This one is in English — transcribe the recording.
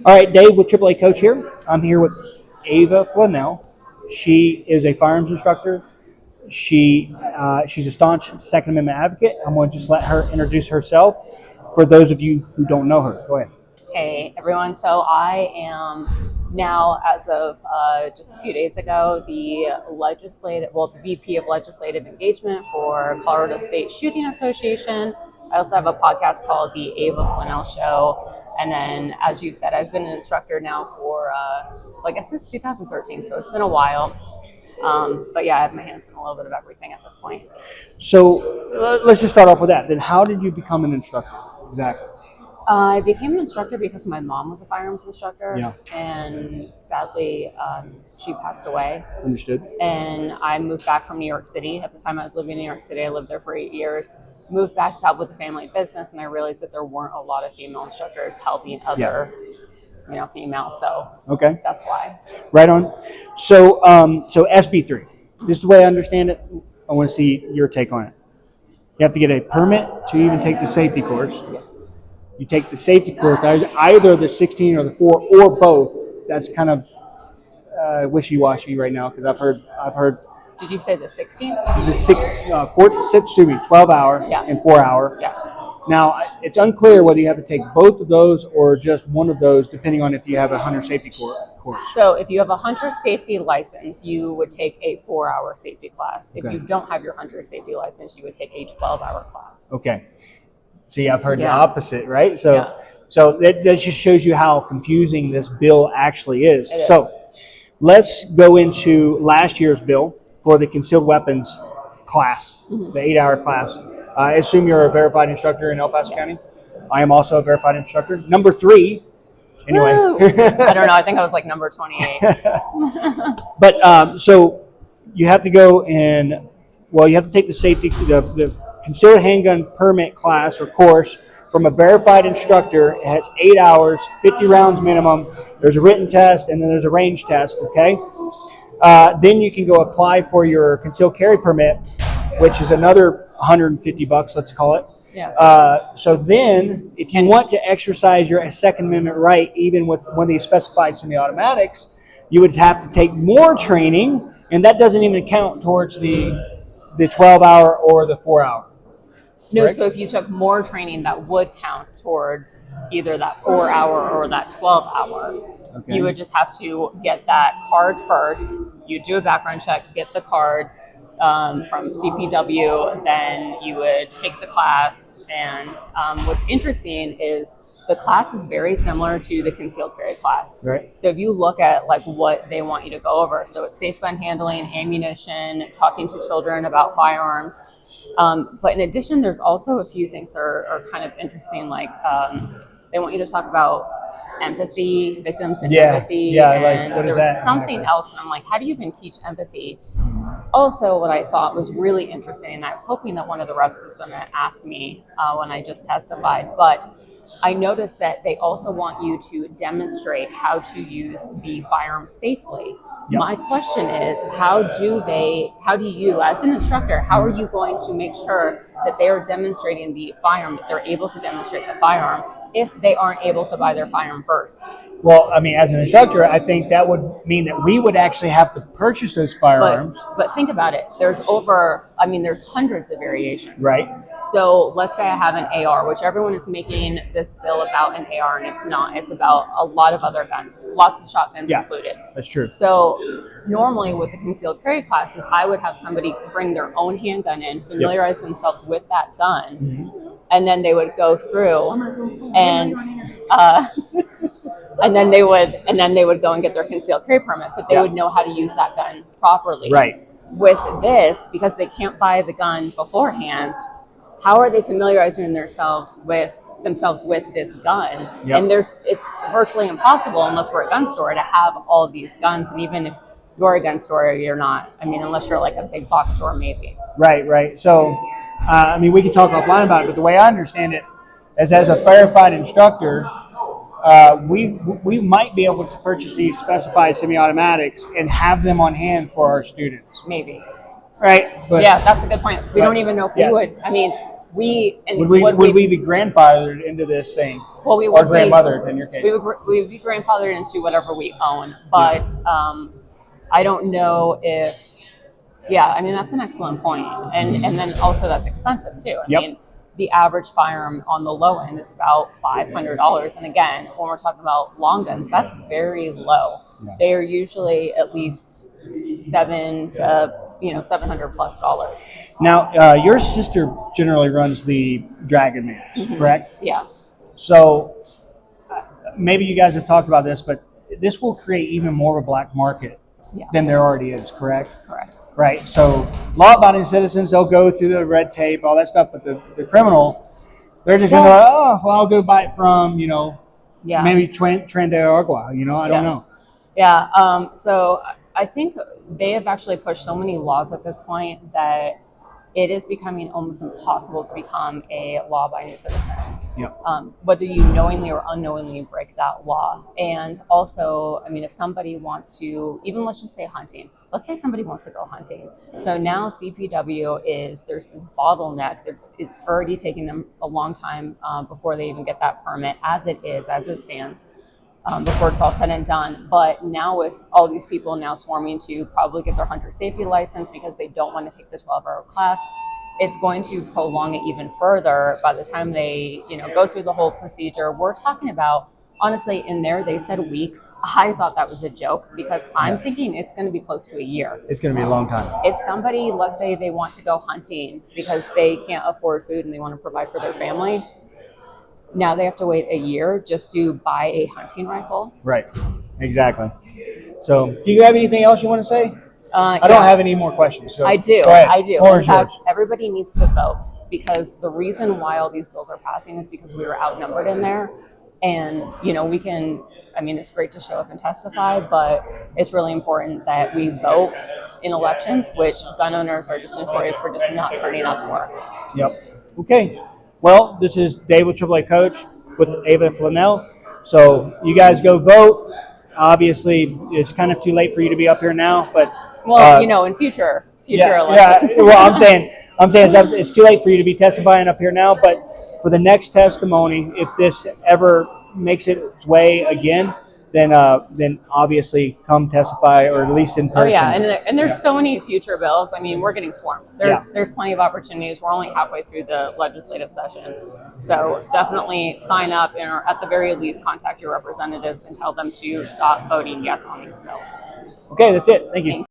All right, Dave with AAA Coach here. I'm here with Ava Flanel. She is a firearms instructor. She's a staunch Second Amendment advocate. I'm going to just let her introduce herself for those of you who don't know her. Go ahead. Hey everyone, so I am now, as of just a few days ago, the VP of Legislative Engagement for Colorado State Shooting Association. I also have a podcast called the Ava Flanel Show. And then, as you said, I've been an instructor now for, I guess since 2013, so it's been a while. But yeah, I have my hands in a little bit of everything at this point. So let's just start off with that. Then how did you become an instructor? Exactly. I became an instructor because my mom was a firearms instructor, Yeah. and sadly, she passed away. Understood. And I moved back from New York City. At the time I was living in New York City, I lived there for 8 years. Moved back to help with the family business, and I realized that there weren't a lot of female instructors helping other, females. So Okay. that's why. Right on. So SB3. This is the way I understand it. I want to see your take on it. You have to get a permit to even take the safety course. Yes. You take the safety course, either the 16 or the 4 or both. That's kind of wishy-washy right now because I've heard Did you say the 16? the 12-hour Yeah. and 4-hour. Yeah. Now it's unclear whether you have to take both of those or just one of those, depending on if you have a hunter safety course. So if you have a hunter safety license, you would take a 4-hour safety class. If Okay. you don't have your hunter safety license, you would take a 12-hour class. Okay. See, I've heard the Yeah. opposite, right? So, Yeah. so that just shows you how confusing this bill actually is. It is. So, let's go into last year's bill for the concealed weapons class, the 8-hour class. I assume you're a verified instructor in El Paso Yes. County. I am also a verified instructor. Number 3. Anyway, Woo! I don't know. I think I was like number 28. but so you have to go and you have to take the concealed handgun permit class or course from a verified instructor. It has 8 hours, 50 rounds minimum. There's a written test and then there's a range test. Okay. Then you can go apply for your concealed carry permit, which is another $150, let's call it. Yeah. So then, if you want to exercise your Second Amendment right, even with one of these specified semi-automatics, you would have to take more training, and that doesn't even count towards the 12-hour or the 4-hour. No, Correct? so if you took more training, that would count towards either that 4-hour or that 12-hour. Okay. You would just have to get that card first. You do a background check, get the card from CPW, then you would take the class. And what's interesting is the class is very similar to the concealed carry class. Right. So if you look at like what they want you to go over, so it's safe gun handling, ammunition, talking to children about firearms. But in addition, there's also a few things that are kind of interesting, like they want you to talk about empathy, victims and empathy. Yeah, and what is there was that? something else, and I'm like, how do you even teach empathy? Also, what I thought was really interesting, and I was hoping that one of the reps was going to ask me when I just testified, but I noticed that they also want you to demonstrate how to use the firearm safely. Yep. My question is, how do you, as an instructor, how are you going to make sure that they are demonstrating the firearm, that they're able to demonstrate the firearm, if they aren't able to buy their firearm first? Well, I mean, as an instructor, I think that would mean that we would actually have to purchase those firearms. But think about it. There's hundreds of variations. Right. So let's say I have an AR, which everyone is making this bill about an AR, and it's not. It's about a lot of other guns, lots of shotguns included. That's true. So normally with the concealed carry classes, I would have somebody bring their own handgun in, familiarize themselves with that gun, and then they would go through and then they would go and get their concealed carry permit, but they would know how to use that gun properly. Right. With this, because they can't buy the gun beforehand, how are they familiarizing themselves with this gun? Yep. And it's virtually impossible unless we're a gun store to have all of these guns. And even if you're a gun store, you're not. I mean, unless you're like a big box store, maybe. Right. So, we can talk offline about it, but the way I understand it is, as a verified instructor, we might be able to purchase these specified semi-automatics and have them on hand for our students. Maybe. Right. But yeah, that's a good point. We don't even know if we would. I mean, Would we be grandfathered into this thing? Well, we or would grandmothered in your case? we would be grandfathered into whatever we own, but I don't know if. Yeah, I mean that's an excellent point, and then also that's expensive too. I mean, the average firearm on the low end is about $500, and again, when we're talking about long guns, that's very low. Yeah. They are usually at least $700+ Now, your sister generally runs the Dragon Mans, correct? Yeah. So maybe you guys have talked about this, but this will create even more of a black market than there already is, correct? Correct. Right. So law-abiding citizens, they'll go through the red tape, all that stuff, but the criminal, they're just going to go, oh, well, I'll go buy it from, maybe Tren de Agua, I don't know. Yeah. So I think they have actually pushed so many laws at this point that it is becoming almost impossible to become a law-abiding citizen. Yep. Whether you knowingly or unknowingly break that law. And also, I mean, if somebody wants to, even let's just say hunting. Let's say somebody wants to go hunting. So now CPW there's this bottleneck. It's already taking them a long time before they even get that permit, as it stands. Before it's all said and done. But now with all these people now swarming to probably get their hunter safety license because they don't want to take the 12-hour class, it's going to prolong it even further. By the time they go through the whole procedure, we're talking about, honestly, in there they said weeks. I thought that was a joke because I'm thinking it's going to be close to a year. It's going to be a long time. If somebody, let's say they want to go hunting because they can't afford food and they want to provide for their family, now they have to wait a year just to buy a hunting rifle. Right. Exactly. So, do you have anything else you want to say? I don't have any more questions. So I do. I do. In fact, everybody needs to vote because the reason why all these bills are passing is because we were outnumbered in there. And, we can, I mean, it's great to show up and testify, but it's really important that we vote in elections, which gun owners are just notorious for just not turning up for. Yep. Okay. Well, this is Dave with AAA Coach with Ava Flanel. So you guys go vote. Obviously, it's kind of too late for you to be up here now, but in future elections. Yeah. Well, I'm saying it's too late for you to be testifying up here now, but for the next testimony, if this ever makes its way again, then obviously come testify, or at least in person. Oh yeah, and there's so many future bills. I mean, we're getting swarmed. There's plenty of opportunities. We're only halfway through the legislative session, so definitely sign up, and or at the very least contact your representatives and tell them to stop voting yes on these bills. Okay, that's it. Thank you.